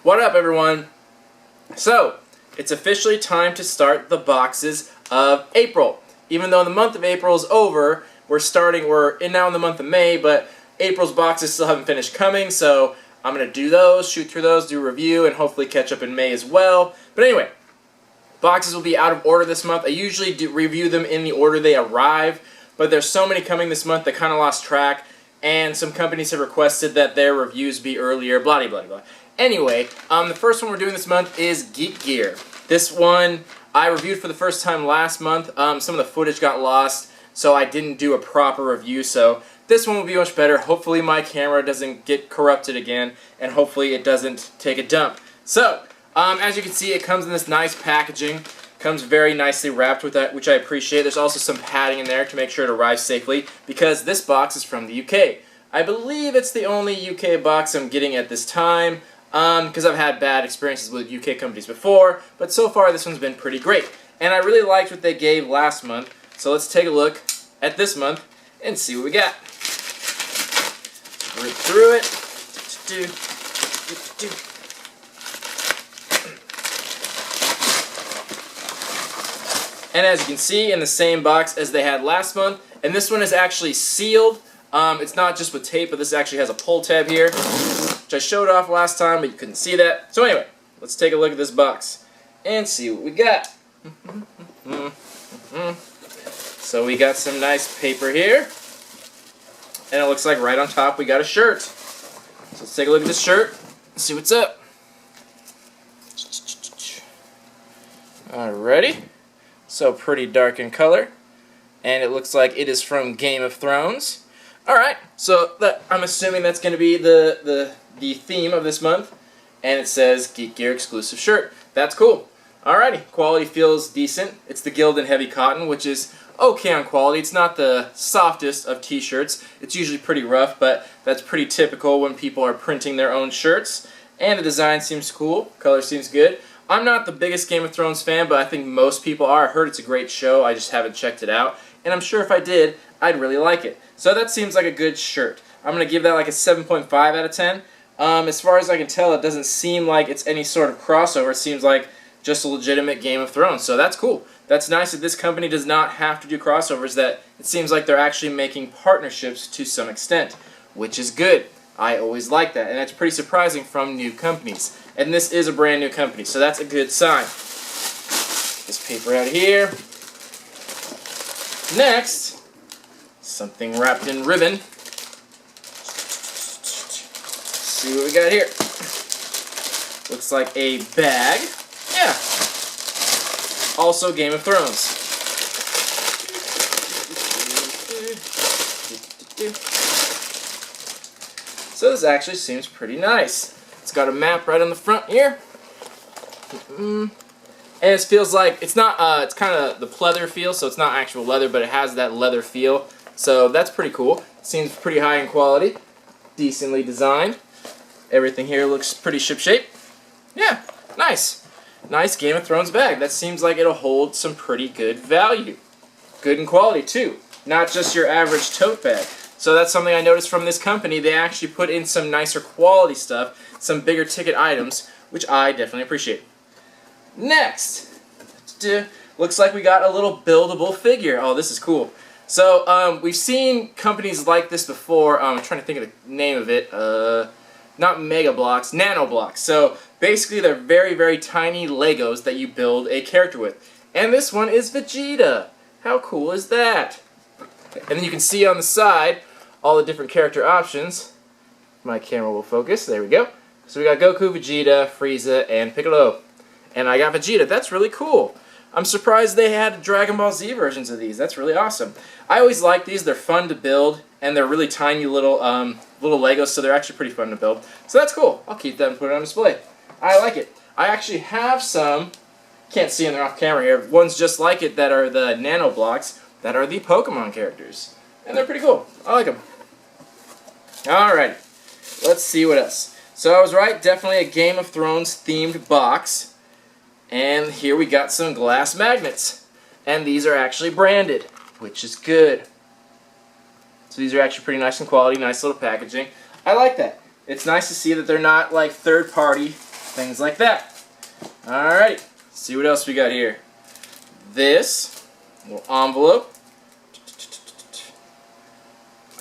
What up, everyone? So, it's officially time to start the boxes of April. Even though the month of April is over, we're now in the month of May, but April's boxes still haven't finished coming, so I'm going to do those, shoot through those, do a review, and hopefully catch up in May as well. But anyway, boxes will be out of order this month. I usually do review them in the order they arrive, but there's so many coming this month that kind of lost track, and some companies have requested that their reviews be earlier, blah, blah, blah. Anyway, the first one we're doing this month is Geek Gear. This one I reviewed for the first time last month. Some of the footage got lost, so I didn't do a proper review, so this one will be much better. Hopefully my camera doesn't get corrupted again, and hopefully it doesn't take a dump. So, as you can see, it comes in this nice packaging. Comes very nicely wrapped with that, which I appreciate. There's also some padding in there to make sure it arrives safely, because this box is from the UK. I believe it's the only UK box I'm getting at this time, because I've had bad experiences with UK companies before, but so far this one's been pretty great. And I really liked what they gave last month, so let's take a look at this month and see what we got. Rip through it. And as you can see, in the same box as they had last month, and this one is actually sealed. It's not just with tape, but this actually has a pull tab here, which I showed off last time, but you couldn't see that. So anyway, let's take a look at this box and see what we got. So we got some nice paper here, and it looks like right on top we got a shirt. So let's take a look at this shirt and see what's up. Alrighty. So pretty dark in color, and it looks like it is from Game of Thrones. Alright, so I'm assuming that's going to be the theme of this month, and it says Geek Gear exclusive shirt. That's cool. Alrighty, quality feels decent. It's the Gildan Heavy Cotton, which is okay on quality. It's not the softest of t-shirts. It's usually pretty rough, but that's pretty typical when people are printing their own shirts. And the design seems cool. Color seems good. I'm not the biggest Game of Thrones fan, but I think most people are. I heard it's a great show. I just haven't checked it out. And I'm sure if I did, I'd really like it. So that seems like a good shirt. I'm going to give that like a 7.5 out of 10. As far as I can tell, it doesn't seem like it's any sort of crossover. It seems like just a legitimate Game of Thrones. So that's cool. That's nice that this company does not have to do crossovers, that it seems like they're actually making partnerships to some extent, which is good. I always like that, and that's pretty surprising from new companies. And this is a brand new company, so that's a good sign. This paper out here. Next, something wrapped in ribbon. Let's see what we got here. Looks like a bag. Yeah. Also Game of Thrones. So this actually seems pretty nice. It's got a map right on the front here. And it feels like, it's not, it's kind of the pleather feel, so it's not actual leather, but it has that leather feel. So that's pretty cool. Seems pretty high in quality. Decently designed. Everything here looks pretty shipshape. Yeah, nice. Nice Game of Thrones bag. That seems like it'll hold some pretty good value. Good in quality, too. Not just your average tote bag. So that's something I noticed from this company. They actually put in some nicer quality stuff, some bigger ticket items, which I definitely appreciate. Next, looks like we got a little buildable figure. Oh, this is cool. So we've seen companies like this before. I'm trying to think of the name of it. Not Mega Blocks, Nano Blocks. So basically they're very, very tiny Legos that you build a character with. And this one is Vegeta. How cool is that? And then you can see on the side all the different character options. My camera will focus. There we go. So we got Goku, Vegeta, Frieza, and Piccolo. And I got Vegeta. That's really cool. I'm surprised they had Dragon Ball Z versions of these. That's really awesome. I always like these. They're fun to build, and they're really tiny little Legos, so they're actually pretty fun to build. So that's cool. I'll keep them and put it on display. I like it. I actually have some, can't see them, they're off camera here, ones just like it that are the Nano Blocks that are the Pokemon characters. And they're pretty cool. I like them. Alright, let's see what else. So I was right, definitely a Game of Thrones themed box. And here we got some glass magnets. And these are actually branded, which is good. So these are actually pretty nice in quality, nice little packaging. I like that. It's nice to see that they're not like third party things like that. Alright, see what else we got here. This little envelope.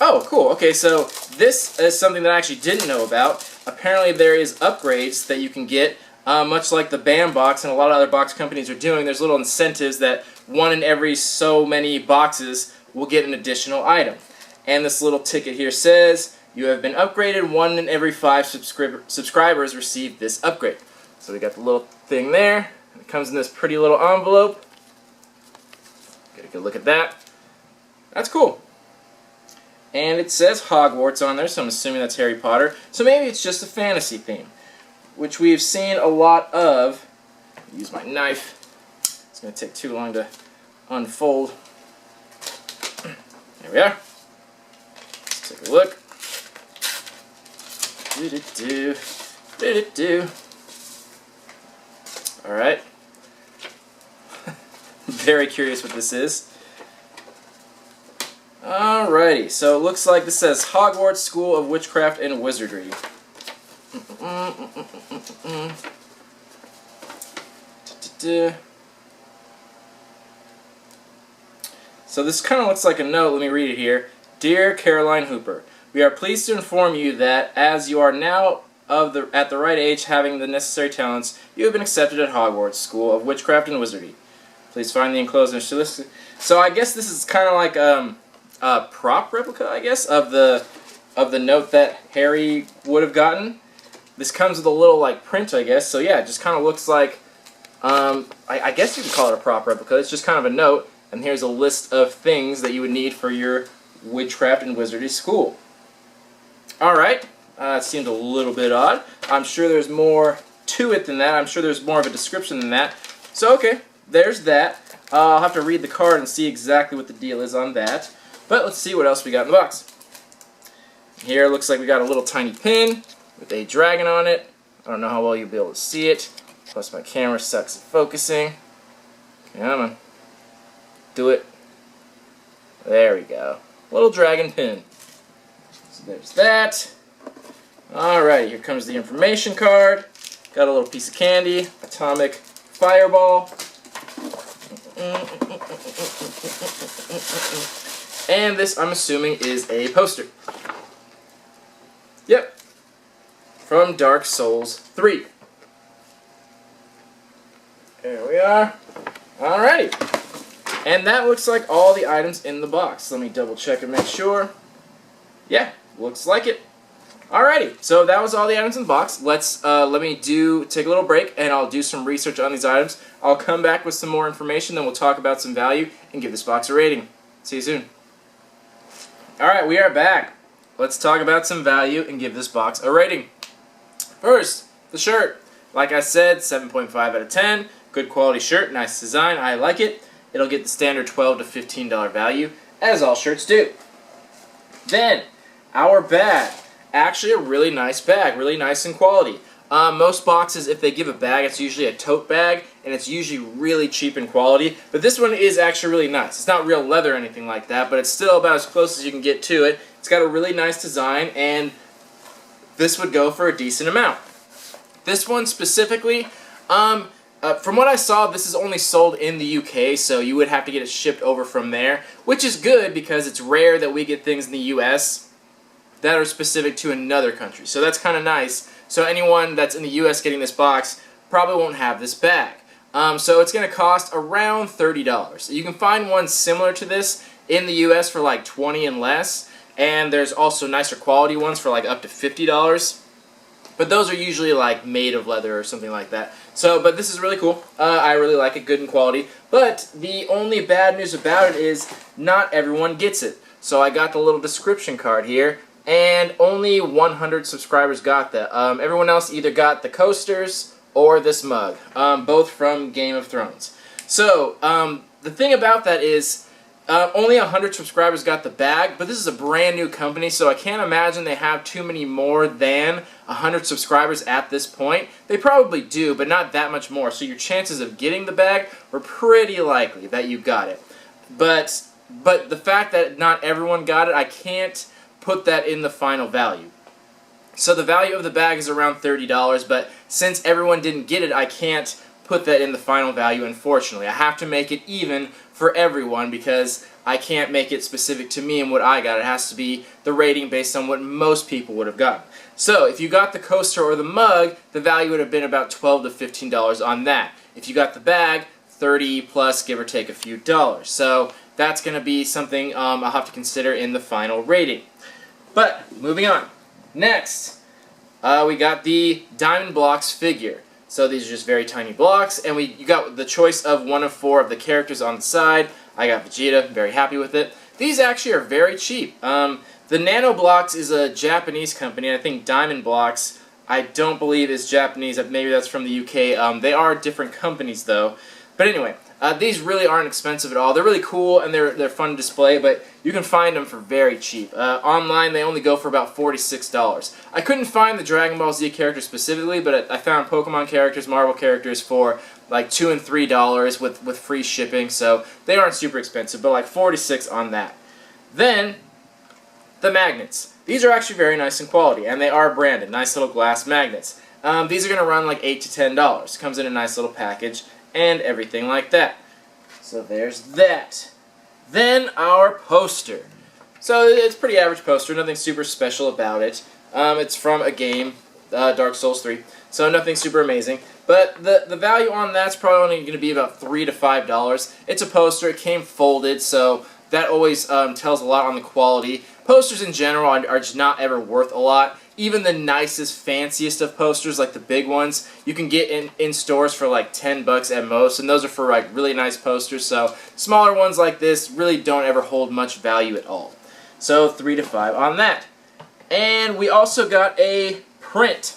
Oh, cool. Okay, so this is something that I actually didn't know about. Apparently there is upgrades that you can get, much like the BAM box and a lot of other box companies are doing. There's little incentives that one in every so many boxes will get an additional item. And this little ticket here says, you have been upgraded. 1 in every 5 subscribers receive this upgrade. So we got the little thing there. It comes in this pretty little envelope. Get a good look at that. That's cool. And it says Hogwarts on there, so I'm assuming that's Harry Potter. So maybe it's just a fantasy theme, which we've seen a lot of. Use my knife. It's going to take too long to unfold. There we are. Let's take a look. Alright. Very curious what this is. Alrighty, so it looks like this says Hogwarts School of Witchcraft and Wizardry. So this kind of looks like a note. Let me read it here. Dear Caroline Hooper, we are pleased to inform you that as you are now at the right age, having the necessary talents, you have been accepted at Hogwarts School of Witchcraft and Wizardry. Please find the enclosed list. So I guess this is kind of like a prop replica, I guess, of the note that Harry would have gotten. This comes with a little like print, I guess. So yeah, it just kind of looks like I guess you could call it a prop replica. It's just kind of a note, and here's a list of things that you would need for your witchcraft and wizardry school. All right, it seemed a little bit odd. I'm sure there's more to it than that. I'm sure there's more of a description than that. So okay, there's that. I'll have to read the card and see exactly what the deal is on that. But let's see what else we got in the box. Here it looks like we got a little tiny pin with a dragon on it. I don't know how well you'll be able to see it. Plus my camera sucks at focusing. Come on. Do it. There we go. Little dragon pin. So there's that. Alright, here comes the information card. Got a little piece of candy. Atomic fireball. And this, I'm assuming, is a poster. Yep. From Dark Souls 3. There we are. Alrighty. And that looks like all the items in the box. Let me double check and make sure. Yeah, looks like it. Alrighty, so that was all the items in the box. Let me take a little break, and I'll do some research on these items. I'll come back with some more information, then we'll talk about some value and give this box a rating. See you soon. Alright, we are back. Let's talk about some value and give this box a rating. First, the shirt. Like I said, 7.5 out of 10. Good quality shirt, nice design, I like it. It'll get the standard $12 to $15 value, as all shirts do. Then, our bag. Actually a really nice bag, really nice in quality. Most boxes, if they give a bag, it's usually a tote bag, and it's usually really cheap in quality. But this one is actually really nice. It's not real leather or anything like that, but it's still about as close as you can get to it. It's got a really nice design, and this would go for a decent amount. This one specifically, from what I saw, this is only sold in the UK, so you would have to get it shipped over from there, which is good because it's rare that we get things in the US that are specific to another country. So that's kind of nice. So anyone that's in the US getting this box probably won't have this bag. So it's going to cost around $30. You can find one similar to this in the US for like $20 and less, and there's also nicer quality ones for like up to $50. But those are usually like made of leather or something like that. So, but this is really cool. I really like it, good in quality. But the only bad news about it is not everyone gets it. So I got the little description card here, and only 100 subscribers got that. Everyone else either got the coasters or this mug, both from Game of Thrones. So, the thing about that is, only 100 subscribers got the bag, but this is a brand new company, so I can't imagine they have too many more than 100 subscribers at this point. They probably do, but not that much more, so your chances of getting the bag were pretty likely that you got it. But the fact that not everyone got it, I can't put that in the final value. So the value of the bag is around $30, but since everyone didn't get it, I can't put that in the final value, unfortunately. I have to make it even for everyone because I can't make it specific to me and what I got. It has to be the rating based on what most people would have gotten. So if you got the coaster or the mug, the value would have been about $12 to $15 on that. If you got the bag, 30 plus, give or take a few dollars. So that's going to be something I'll have to consider in the final rating. But moving on. Next, we got the Diamond Blocks figure. So these are just very tiny blocks, and you got the choice of one of 4 of the characters on the side. I got Vegeta, very happy with it. These actually are very cheap. The Nano Blocks is a Japanese company, and I think Diamond Blocks, I don't believe is Japanese. Maybe that's from the UK. They are different companies, though. But anyway, these really aren't expensive at all. They're really cool, and they're fun to display, but you can find them for very cheap. Online, they only go for about $46. I couldn't find the Dragon Ball Z characters specifically, but I found Pokemon characters, Marvel characters for like $2 and $3 with free shipping, so they aren't super expensive, but like $46 on that. Then, the magnets. These are actually very nice in quality, and they are branded. Nice little glass magnets. These are going to run like $8 to $10. Comes in a nice little package and everything like that. So there's that. Then our poster. So it's a pretty average poster, nothing super special about it. It's from a game, Dark Souls 3, so nothing super amazing. But the value on that's probably only going to be about $3 to $5. It's a poster, it came folded, so that always tells a lot on the quality. Posters in general are just not ever worth a lot. Even the nicest, fanciest of posters, like the big ones, you can get in stores for like $10 at most, and those are for like really nice posters, so smaller ones like this really don't ever hold much value at all. So $3 to $5 on that. And we also got a print.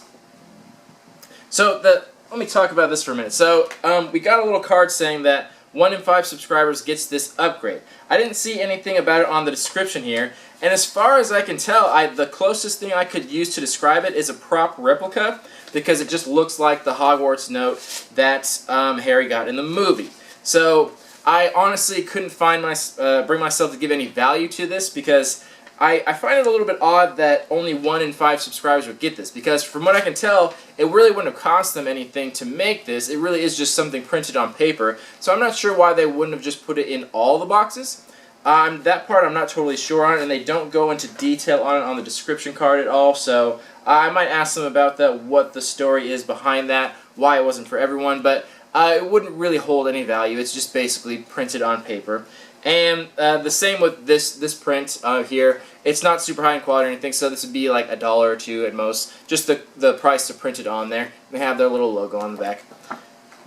So let me talk about this for a minute. So we got a little card saying that 1 in 5 subscribers gets this upgrade. I didn't see anything about it on the description here, and as far as I can tell, the closest thing I could use to describe it is a prop replica, because it just looks like the Hogwarts note that Harry got in the movie. So I honestly couldn't bring myself to give any value to this, because I find it a little bit odd that only 1 in 5 subscribers would get this, because from what I can tell, it really wouldn't have cost them anything to make this. It really is just something printed on paper, so I'm not sure why they wouldn't have just put it in all the boxes. That part I'm not totally sure on, and they don't go into detail on it on the description card at all, so I might ask them about that, what the story is behind that, why it wasn't for everyone, but it wouldn't really hold any value. It's just basically printed on paper. And the same with this print here. It's not super high in quality or anything, so this would be like $1 or $2 at most. Just the price to print it on there. They have their little logo on the back.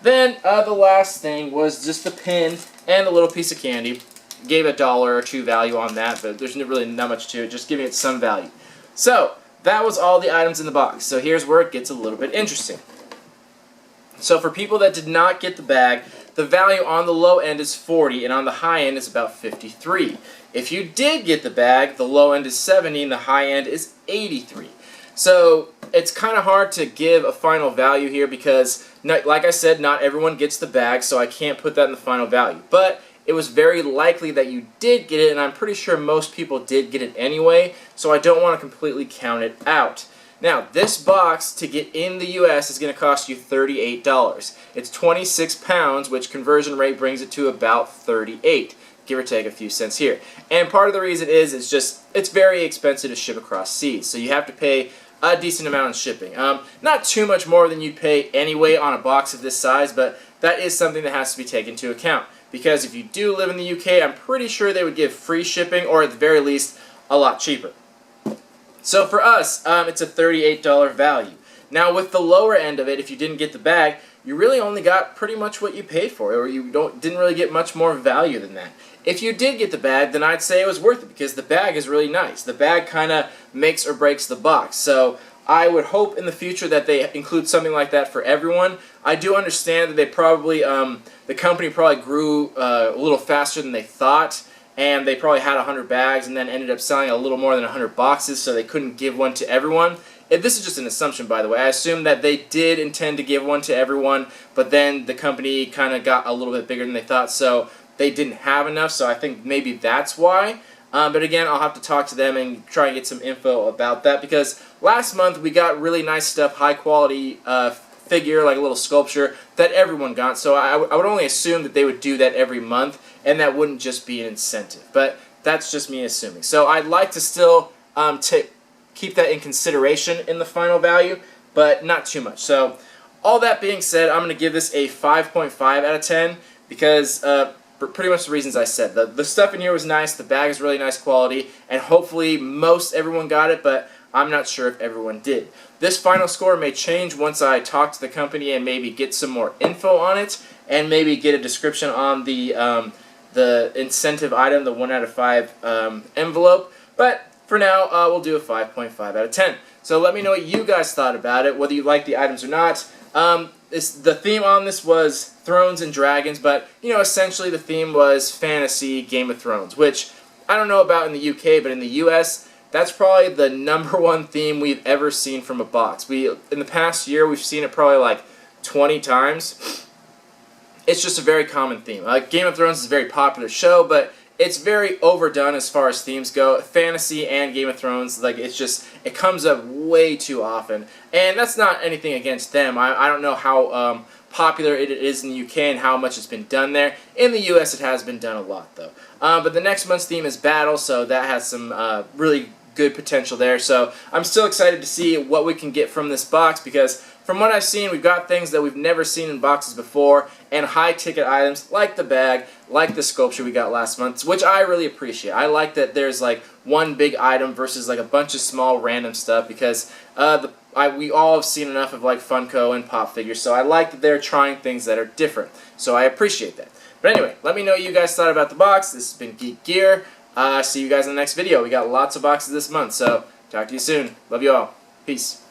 Then the last thing was just the pin and a little piece of candy. Gave $1 or $2 value on that, but there's really not much to it, just giving it some value. So that was all the items in the box. So here's where it gets a little bit interesting. So for people that did not get the bag, the value on the low end is $40, and on the high end is about $53. If you did get the bag, the low end is $70, and the high end is $83. So it's kind of hard to give a final value here because, like I said, not everyone gets the bag, so I can't put that in the final value. But it was very likely that you did get it, and I'm pretty sure most people did get it anyway, so I don't want to completely count it out. Now, this box, to get in the U.S., is going to cost you $38. It's 26 pounds, which conversion rate brings it to about 38, give or take a few cents here. And part of the reason is it's very expensive to ship across seas, so you have to pay a decent amount in shipping. Not too much more than you'd pay anyway on a box of this size, but that is something that has to be taken into account. Because if you do live in the UK, I'm pretty sure they would give free shipping, or at the very least, a lot cheaper. So for us, it's a $38 value. Now with the lower end of it, if you didn't get the bag, you really only got pretty much what you paid for, or you didn't really get much more value than that. If you did get the bag, then I'd say it was worth it, because the bag is really nice. The bag kind of makes or breaks the box. So I would hope in the future that they include something like that for everyone. I do understand that they probably, the company probably grew a little faster than they thought, and they probably had 100 bags and then ended up selling a little more than 100 boxes, so they couldn't give one to everyone. This is just an assumption, by the way. I assume that they did intend to give one to everyone, but then the company kind of got a little bit bigger than they thought, so they didn't have enough, so I think maybe that's why. But again, I'll have to talk to them and try and get some info about that, because last month we got really nice stuff, high quality figure, like a little sculpture that everyone got. So I would only assume that they would do that every month, and that wouldn't just be an incentive. But that's just me assuming. So I'd like to still keep that in consideration in the final value, but not too much. So all that being said, I'm going to give this a 5.5 out of 10 because for pretty much the reasons I said. The stuff in here was nice, the bag is really nice quality, and hopefully everyone got it, but I'm not sure if everyone did. This final score may change once I talk to the company and maybe get some more info on it, and maybe get a description on the incentive item, the 1 out of 5 envelope. But for now, we'll do a 5.5 out of 10. So let me know what you guys thought about it, whether you like the items or not. The theme on this was Thrones and Dragons, but essentially the theme was fantasy Game of Thrones, which I don't know about in the UK, but in the US, that's probably the #1 theme we've ever seen from a box. In the past year, we've seen it probably like 20 times. It's just a very common theme. Game of Thrones is a very popular show, but it's very overdone as far as themes go. Fantasy and Game of Thrones, it comes up way too often. And that's not anything against them. I don't know how popular it is in the UK and how much it's been done there. In the US, it has been done a lot, though. But the next month's theme is Battle, so that has some really good potential there. So I'm still excited to see what we can get from this box, because from what I've seen, we've got things that we've never seen in boxes before, and high-ticket items like the bag, like the sculpture we got last month, which I really appreciate. I like that there's like one big item versus like a bunch of small random stuff, because we all have seen enough of like Funko and Pop figures, so I like that they're trying things that are different. So I appreciate that. But anyway, let me know what you guys thought about the box. This has been Geek Gear. See you guys in the next video. We got lots of boxes this month, so talk to you soon. Love you all. Peace.